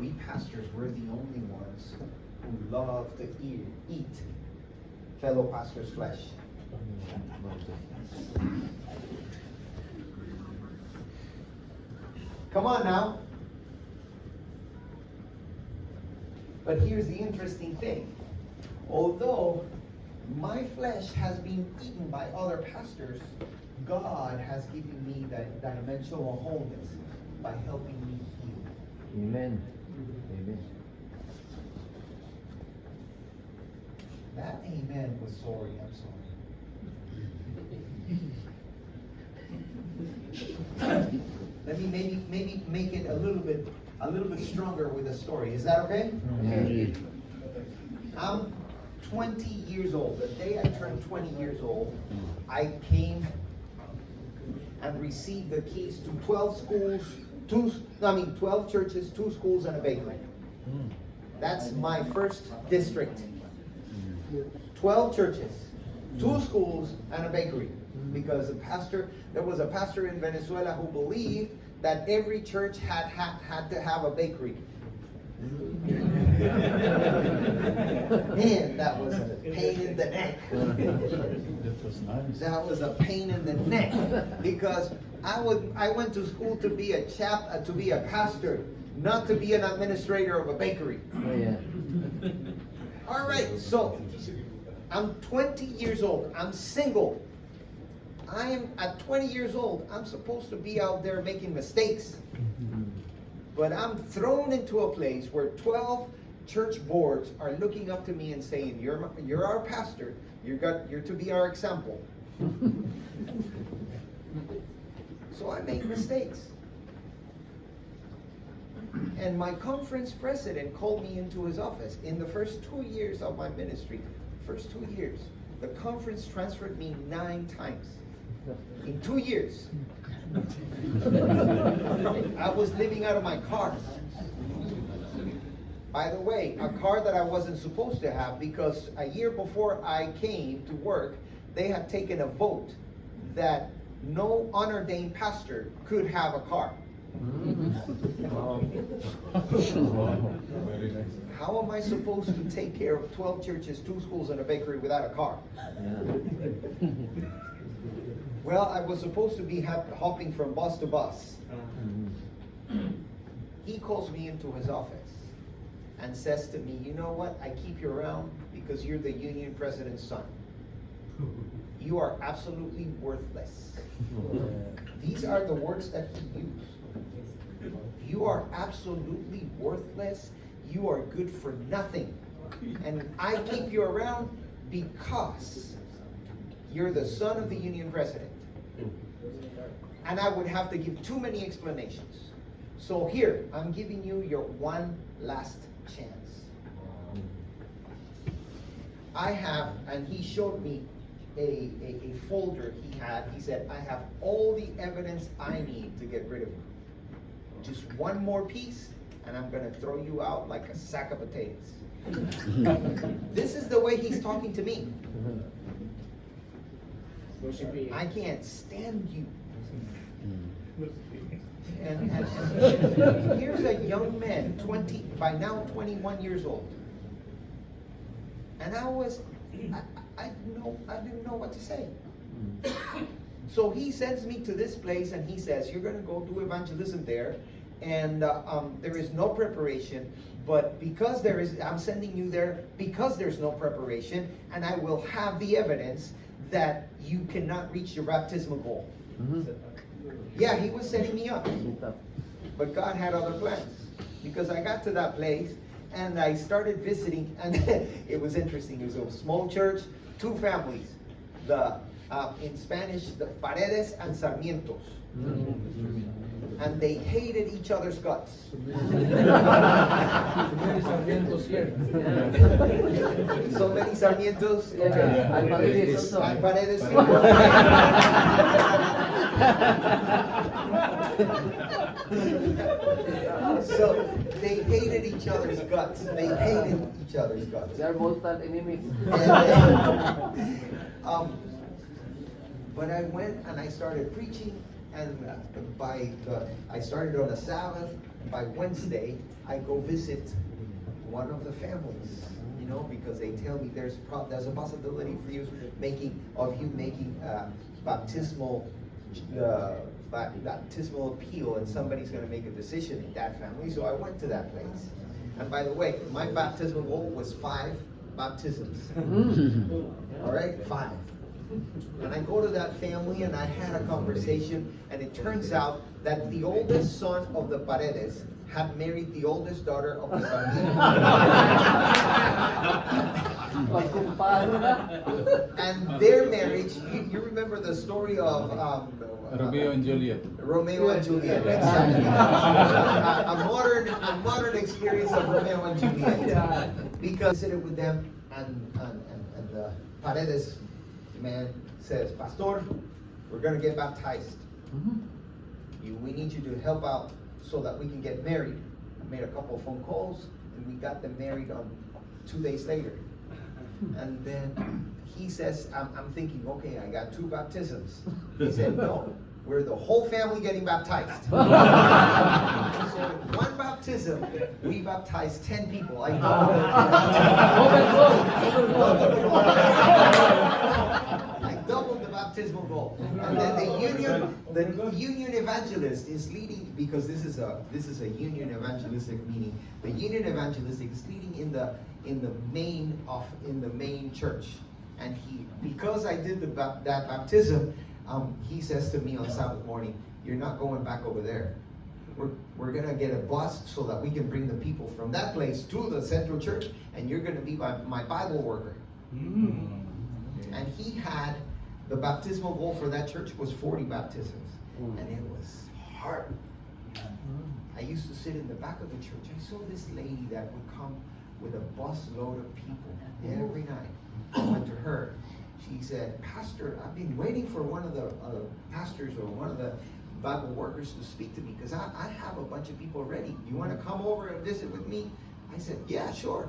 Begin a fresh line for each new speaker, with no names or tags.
we pastors, we're the only ones who love to eat fellow pastors' flesh. Come on now. But here's the interesting thing. Although my flesh has been eaten by other pastors, God has given me that dimensional wholeness by helping me heal.
Amen. Amen.
That amen was sorry. I'm sorry. Let me maybe make it a little bit stronger with a story. Is that okay?
Amen.
I'm 20 years old. The day I turned 20 years old, I came and received the keys to 12 schools, 12 churches, 2 schools, and a bakery. That's my first district. 12 churches, 2 schools, and a bakery. Because there was a pastor in Venezuela who believed that every church had to have a bakery. Man, that was a pain in the neck. That was a pain in the neck, because I went to school to be a pastor, not to be an administrator of a bakery.
Oh, yeah.
All right, so I'm 20 years old. I'm single. At 20 years old, I'm supposed to be out there making mistakes. But I'm thrown into a place where 12 church boards are looking up to me and saying, "You're our pastor. You're to be our example." So I make mistakes. And my conference president called me into his office. In the first 2 years of my ministry, the conference transferred me 9 times. In 2 years. I was living out of my car. By the way, a car that I wasn't supposed to have, because a year before I came to work, they had taken a vote that no unordained pastor could have a car. How am I supposed to take care of 12 churches, 2 schools, and a bakery without a car? Well, I was supposed to be hopping from bus to bus. He calls me into his office and says to me, "You know what? I keep you around because you're the union president's son. You are absolutely worthless." These are the words that he used. "You are absolutely worthless. You are good for nothing. And I keep you around because you're the son of the union president." And I would have to give too many explanations. So here, I'm giving you your one last chance. I have, and he showed me a folder he had. He said, "I have all the evidence I need to get rid of you. Just one more piece, and I'm going to throw you out like a sack of potatoes." This is the way he's talking to me. "I can't stand you." And here's a young man, 21 years old. And I didn't know what to say. So he sends me to this place and he says, "You're going to go do evangelism there, and there is no preparation, but because I'm sending you there because there's no preparation, and I will have the evidence that you cannot reach your baptismal goal." Yeah, he was setting me up. But God had other plans. Because I got to that place and I started visiting, and it was interesting. It was a small church, 2 families. In Spanish, the Paredes and Sarmientos. And they hated each other's guts. So many Sarmientos. And Paredes. So they hated each other's guts.
They're mortal enemies.
But I went and I started preaching, and I started on a Sabbath, by Wednesday, I go visit one of the families, you know, because they tell me there's a possibility for you making baptismal appeal, and somebody's going to make a decision in that family. So I went to that place. And by the way, my baptismal goal was 5 baptisms. All right, 5. And I go to that family and I had a conversation, and it turns out that the oldest son of the Paredes had married the oldest daughter of the family. And their marriage, you remember the story of
Romeo and Juliet.
Romeo and Juliet, exactly. a modern experience of Romeo and Juliet. Because I visited with them, and the Paredes man says, Pastor, we're going to get baptized. We need you to help out so that we can get married. I made a couple of phone calls, and we got them married on 2 days later. And then he says, I'm thinking, okay, I got 2 baptisms. He said, no, we're the whole family getting baptized. So 1 baptism, we baptized 10 people. I doubled the baptismal goal. And then the union evangelist is leading, because this is a union evangelistic meeting. The union evangelistic is leading in the main church. And because I did that baptism, he says to me on Sabbath morning, you're not going back over there. We're gonna get a bus so that we can bring the people from that place to the central church, and you're gonna be my Bible worker. And he had the baptismal goal for that church was 40 baptisms, and it was hard. I used to sit in the back of the church. I saw this lady that would come with a bus load of people every night. I went to her. She said, Pastor, I've been waiting for one of the pastors or one of the Bible workers to speak to me, because I have a bunch of people ready. You want to come over and visit with me? I said, yeah, sure.